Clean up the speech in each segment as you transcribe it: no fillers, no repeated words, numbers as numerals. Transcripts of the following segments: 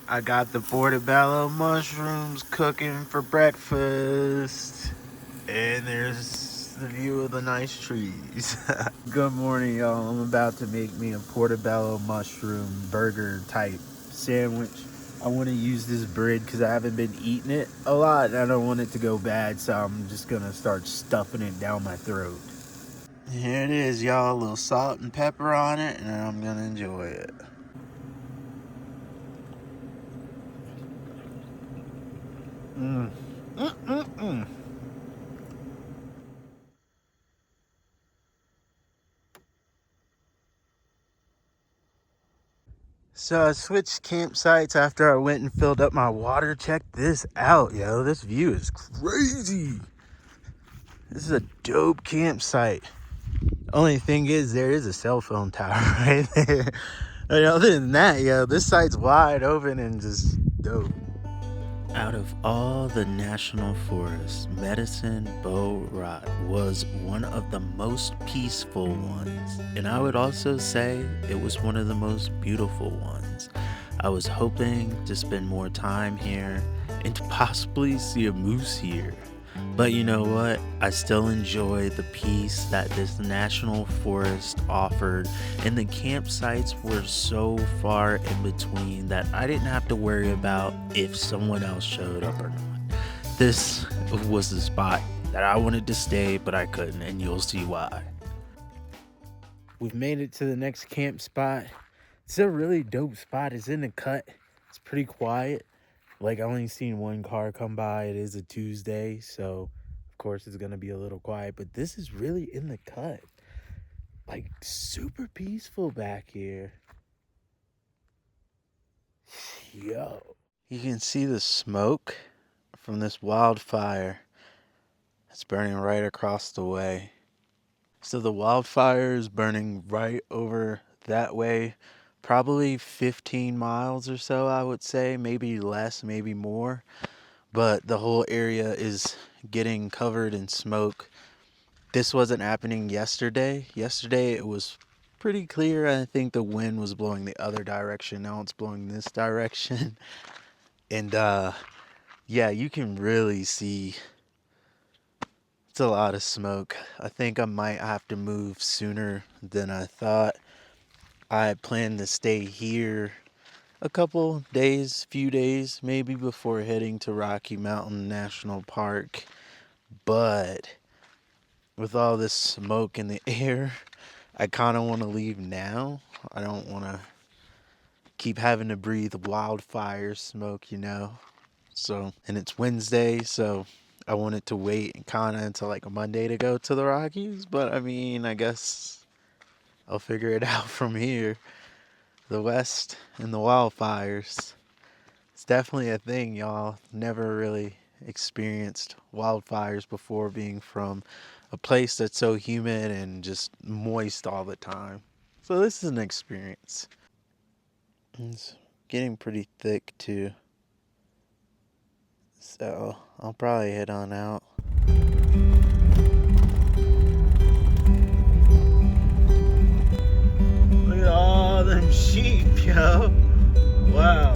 I got the portobello mushrooms cooking for breakfast. And there's the view of the nice trees. Good morning, y'all. I'm about to make me a portobello mushroom burger type sandwich. I want to use this bread because I haven't been eating it a lot and I don't want it to go bad, so I'm just gonna start stuffing it down my throat. Here it is, y'all. A little salt and pepper on it, and I'm gonna enjoy it. Mm. So I switched campsites after I went and filled up my water. Check this out, yo. This view is crazy. This is a dope campsite. Only thing is, there is a cell phone tower right there. And other than that, yo, this site's wide open and just dope. Out of all the national forests, Medicine Bow Rock was one of the most peaceful ones, and I would also say it was one of the most beautiful ones. I was hoping to spend more time here and to possibly see a moose here. But you know what? I still enjoy the peace that this national forest offered, and the campsites were so far in between that I didn't have to worry about if someone else showed up or not. This was the spot that I wanted to stay, but I couldn't, and you'll see why. We've made it to the next camp spot. It's a really dope spot. It's in the cut. It's pretty quiet. Like, I only seen one car come by. It is a Tuesday, so of course it's gonna be a little quiet, but this is really in the cut. Like, super peaceful back here. Yo. You can see the smoke from this wildfire. It's burning right across the way. So the wildfire is burning right over that way, probably 15 miles or so, I would say, maybe less, maybe more. But the whole area is getting covered in smoke. This wasn't happening yesterday. Yesterday it was pretty clear. I think the wind was blowing the other direction. Now it's blowing this direction. And yeah, you can really see it's a lot of smoke. I think I might have to move sooner than I thought. I plan to stay here a couple days, few days maybe, before heading to Rocky Mountain National Park. But with all this smoke in the air, I kind of want to leave now. I don't want to keep having to breathe wildfire smoke, you know. So, and it's Wednesday, so I wanted to wait kind of until like a Monday to go to the Rockies. But I mean, I guess I'll figure it out from here. The West and the wildfires. It's definitely a thing, y'all. Never really experienced wildfires before, being from a place that's so humid and just moist all the time. So this is an experience. It's getting pretty thick too. So I'll probably head on out. Look at all them sheep, yo. Wow.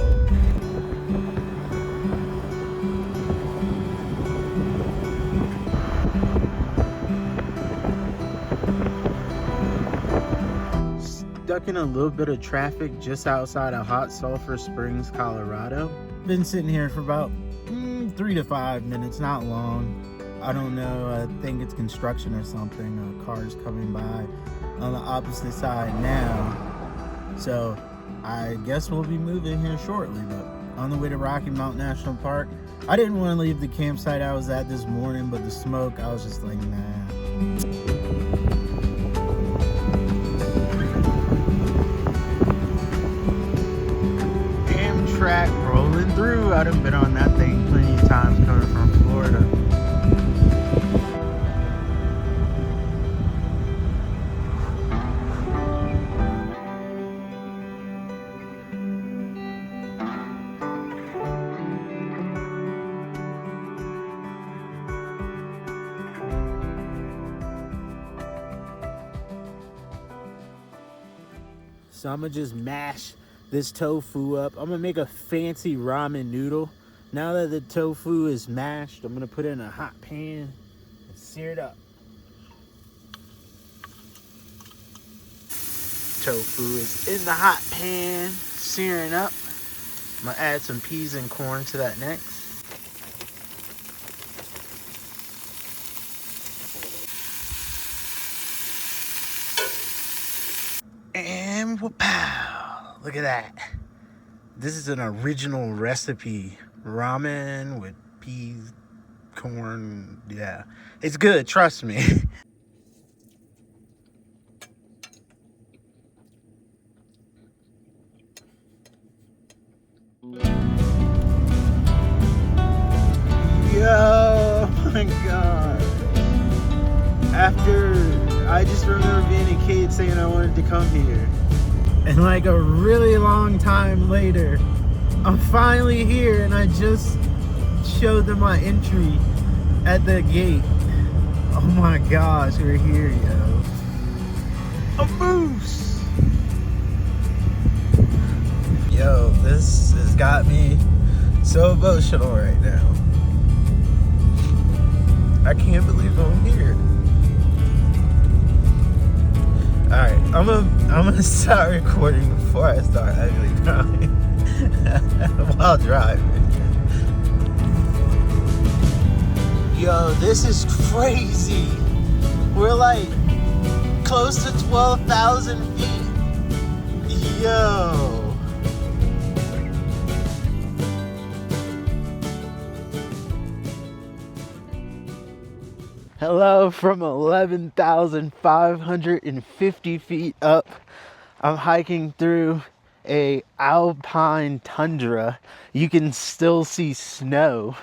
Stuck in a little bit of traffic just outside of Hot Sulphur Springs, Colorado. Been sitting here for about 3 to 5 minutes, not long. I don't know, I think it's construction or something. Cars coming by on the opposite side now. So I guess we'll be moving here shortly, but on the way to Rocky Mountain National Park. I didn't want to leave the campsite I was at this morning, but the smoke, I was just like, nah. Track rolling through. I done been on that thing plenty of times coming from Florida. So I'm gonna just mash this tofu up. I'm gonna make a fancy ramen noodle. Now that the tofu is mashed, I'm gonna put it in a hot pan and sear it up. Tofu is in the hot pan, searing up. I'm gonna add some peas and corn to that next. And whoop-pow! Look at that. This is an original recipe. Ramen with peas, corn, yeah. It's good, trust me. Yo, my God. After, I just remember being a kid saying I wanted to come here. And like a really long time later, I'm finally here and I just showed them my entry at the gate. Oh my gosh, we're here, yo. A moose! Yo, this has got me so emotional right now. I can't believe I'm here. Alright, I'm gonna start recording before I start ugly crying while driving. Yo, this is crazy. We're like close to 12,000 feet. Yo. Hello from 11,550 feet up. I'm hiking through a alpine tundra. You can still see snow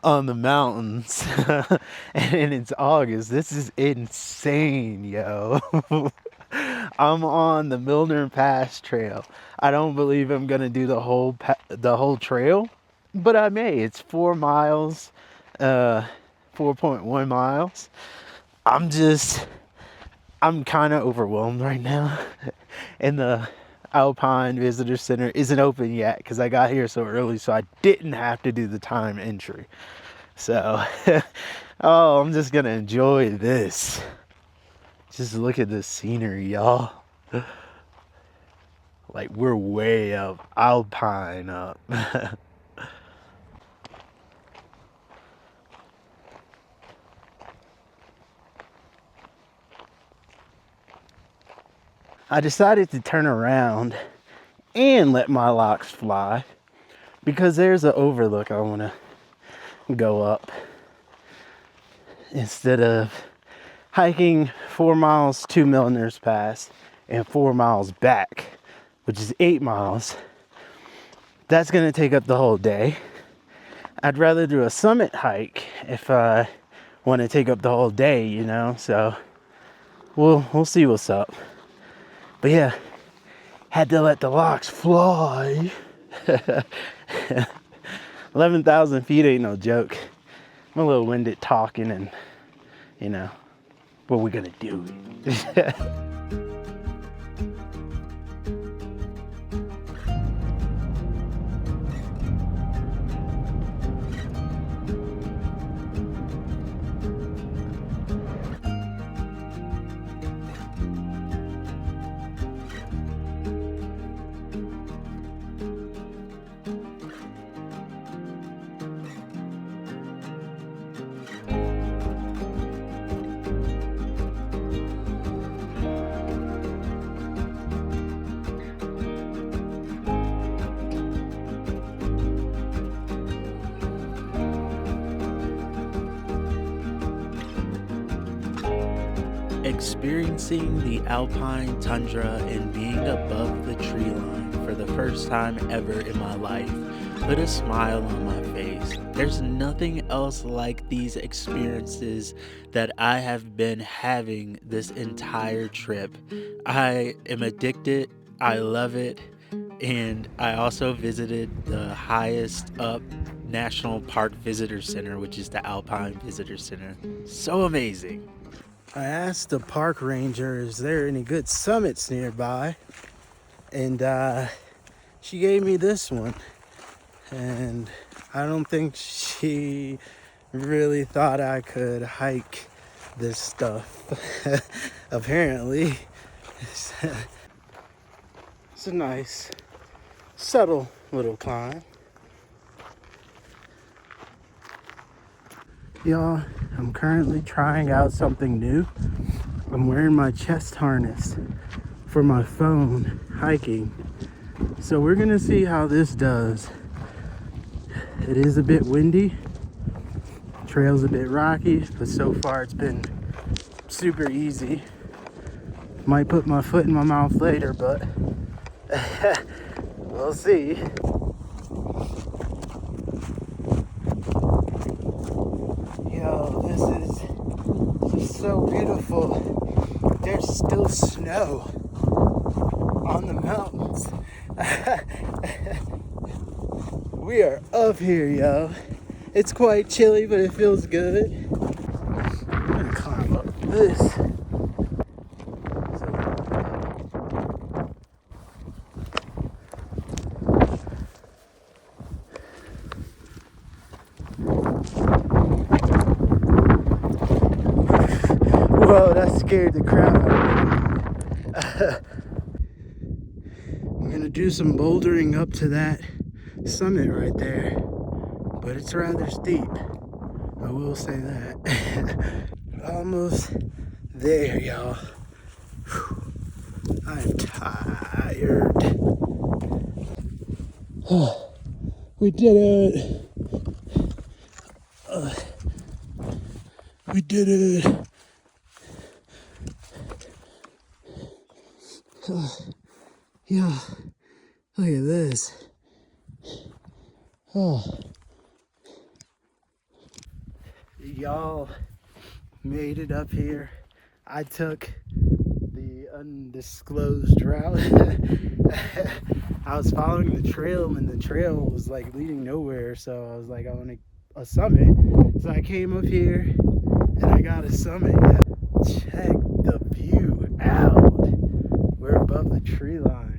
on the mountains. And it's August. This is insane, yo. I'm on the Milner Pass trail. I don't believe I'm gonna do the whole trail, but I may. It's 4 miles. 4.1 miles. I'm kind of overwhelmed right now. And the Alpine Visitor Center isn't open yet because I got here so early, so I didn't have to do the time entry. So, oh, I'm just gonna enjoy this. Just look at the scenery, y'all. Like, we're way up, Alpine up. I decided to turn around and let my locks fly because there's an overlook I want to go up instead of hiking 4 miles to Milner's Pass and 4 miles back, which is 8 miles. That's going to take up the whole day. I'd rather do a summit hike if I want to take up the whole day, you know, so we'll see what's up. But yeah, had to let the locks fly. 11,000 feet ain't no joke. I'm a little winded talking and, you know, what we gonna do. Experiencing the alpine tundra and being above the tree line for the first time ever in my life put a smile on my face. There's nothing else like these experiences that I have been having this entire trip. I am addicted. I love it. And I also visited the highest up National Park Visitor Center, which is the Alpine Visitor Center. So amazing. I asked the park ranger, is there any good summits nearby? And she gave me this one, and I don't think she really thought I could hike this stuff. Apparently. It's a nice, subtle little climb. Y'all, I'm currently trying out something new. I'm wearing my chest harness for my phone hiking. So we're gonna see how this does. It is a bit windy. Trail's a bit rocky, but so far it's been super easy. Might put my foot in my mouth later, but we'll see. Yo, this is so beautiful. There's still snow on the mountains. We are up here, yo. It's quite chilly, but it feels good. I'm gonna climb up this. Whoa, that scared the crap out of me. I'm gonna do some bouldering up to that summit right there, but it's rather steep. I will say that. Almost there, y'all. I'm tired. We did it. We did it. Yeah, look at this. Oh. Y'all made it up here. I took the undisclosed route. I was following the trail, and the trail was like leading nowhere, so I was like, I want a summit. So I came up here and I got a summit. Check the view out. We're above the tree line.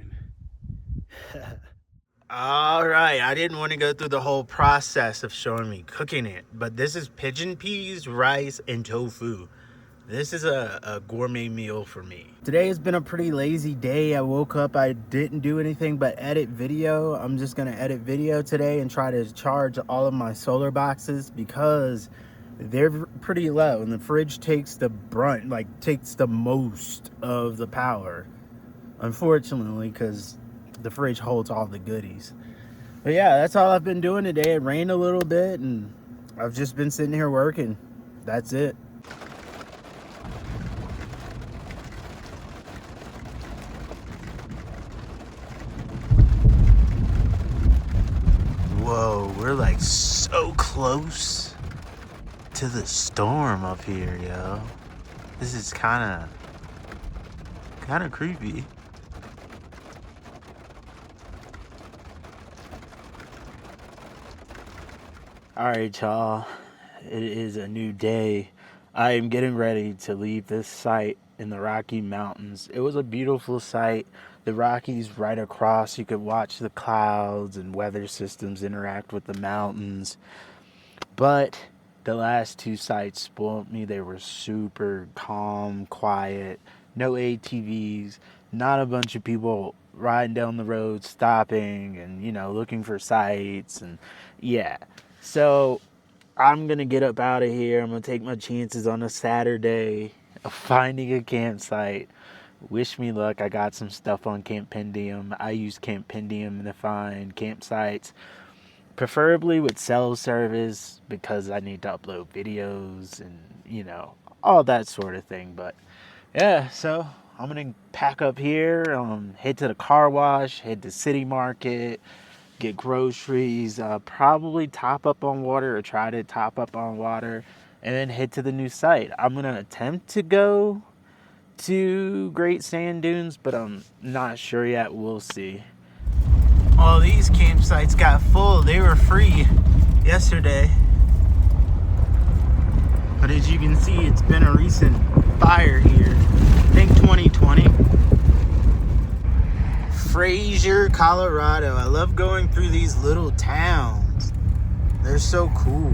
All right, I didn't want to go through the whole process of showing me cooking it, but this is pigeon peas, rice, and tofu. This is a gourmet meal for me. Today has been a pretty lazy day. I woke up, I didn't do anything but edit video. I'm just gonna edit video today and try to charge all of my solar boxes because they're pretty low and the fridge takes the brunt, like takes the most of the power, unfortunately, because the fridge holds all the goodies. But yeah, that's all I've been doing today. It rained a little bit and I've just been sitting here working. That's it. Whoa, we're like so close to the storm up here, yo. This is kind of creepy. All right, y'all, it is a new day. I am getting ready to leave this site in the Rocky Mountains. It was a beautiful site. The Rockies right across. You could watch the clouds and weather systems interact with the mountains. But the last two sites spoiled me. They were super calm, quiet, no ATVs, not a bunch of people riding down the road, stopping and, looking for sites. And yeah. So I'm going to get up out of here. I'm going to take my chances on a Saturday of finding a campsite. Wish me luck. I got some stuff on Campendium. I use Campendium to find campsites, preferably with cell service because I need to upload videos and, all that sort of thing. But yeah, so I'm going to pack up here, head to the car wash, head to City Market, get groceries, probably top up on water or try to top up on water, and then head to the new site. I'm going to attempt to go to Great Sand Dunes, but I'm not sure yet. We'll see. All these campsites got full. They were free yesterday. But as you can see, it's been a recent fire here. I think 2020. Fraser, Colorado. I love going through these little towns. They're so cool.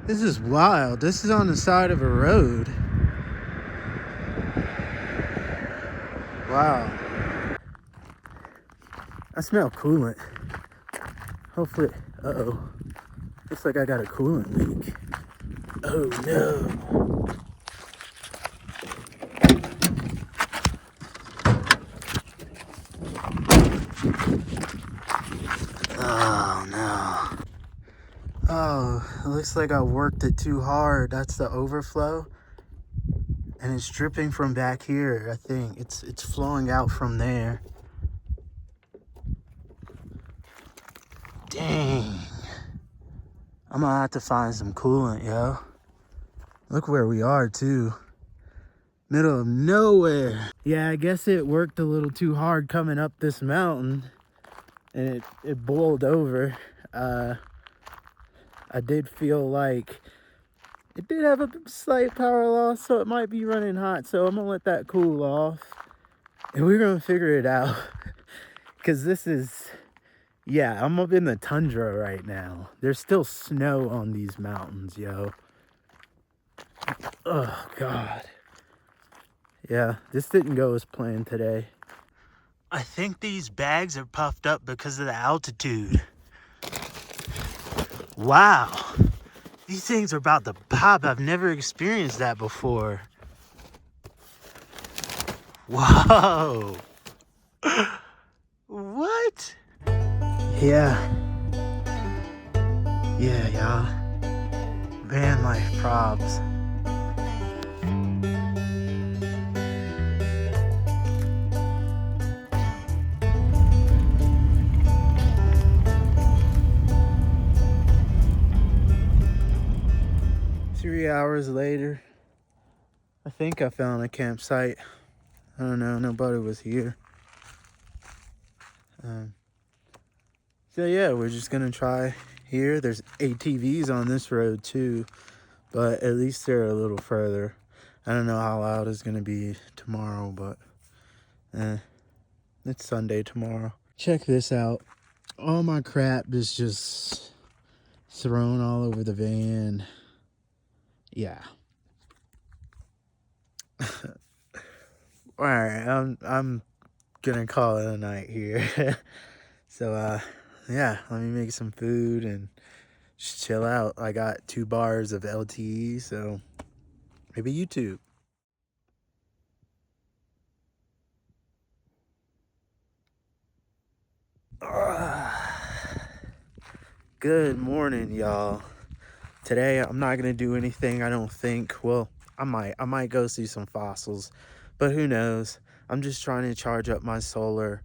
This is wild. This is on the side of a road. Wow. I smell coolant. Hopefully, uh-oh. Looks like I got a coolant leak. Oh no. Oh no. Oh, it looks like I worked it too hard. That's the overflow. And it's dripping from back here, I think. It's flowing out from there. Dang. I'm gonna have to find some coolant, yo. Look where we are, too. Middle of nowhere. Yeah, I guess it worked a little too hard coming up this mountain. And it boiled over. I did feel like it did have a slight power loss, so it might be running hot. So I'm gonna let that cool off. And we're gonna figure it out. Because this is... Yeah, I'm up in the tundra right now. There's still snow on these mountains, yo. Oh, God. Yeah, this didn't go as planned today. I think these bags are puffed up because of the altitude. Wow. These things are about to pop. I've never experienced that before. Whoa. What? Yeah, y'all. Van life probs. Three hours later, I think I found a campsite. I don't know, nobody was here. So yeah, we're just gonna try here. There's ATVs on this road too, but at least they're a little further. I don't know how loud it's gonna be tomorrow, but it's Sunday tomorrow. Check this out. All my crap is just thrown all over the van. Yeah. All right, I'm gonna call it a night here. So yeah, let me make some food and just chill out. I got 2 bars of LTE, so maybe YouTube. Good morning, y'all. Today I'm not gonna do anything, I don't think. Well, I might go see some fossils, but who knows. I'm just trying to charge up my solar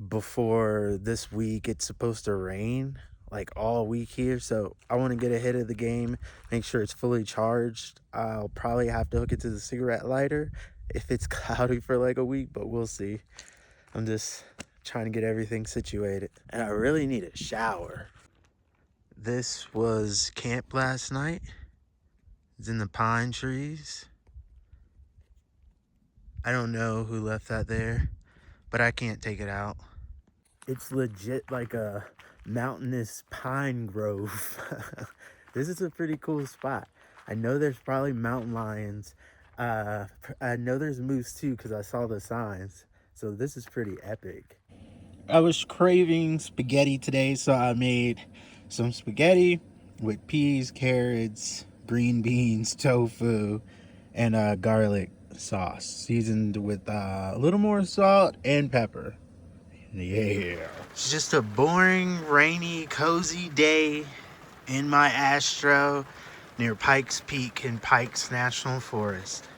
before this week. It's supposed to rain like all week here, so I want to get ahead of the game, make sure it's fully charged. I'll probably have to hook it to the cigarette lighter if it's cloudy for like a week, but we'll see. I'm just trying to get everything situated, and I really need a shower. This was camp last night. It's in the pine trees. I don't know who left that there, but I can't take it out. It's legit like a mountainous pine grove. This is a pretty cool spot. I know there's probably mountain lions. I know there's moose too because I saw the signs. So this is pretty epic. I was craving spaghetti today, so I made some spaghetti with peas, carrots, green beans, tofu, and garlic sauce, seasoned with a little more salt and pepper. Yeah. It's just a boring, rainy, cozy day in my Astro near Pikes Peak in Pikes National Forest.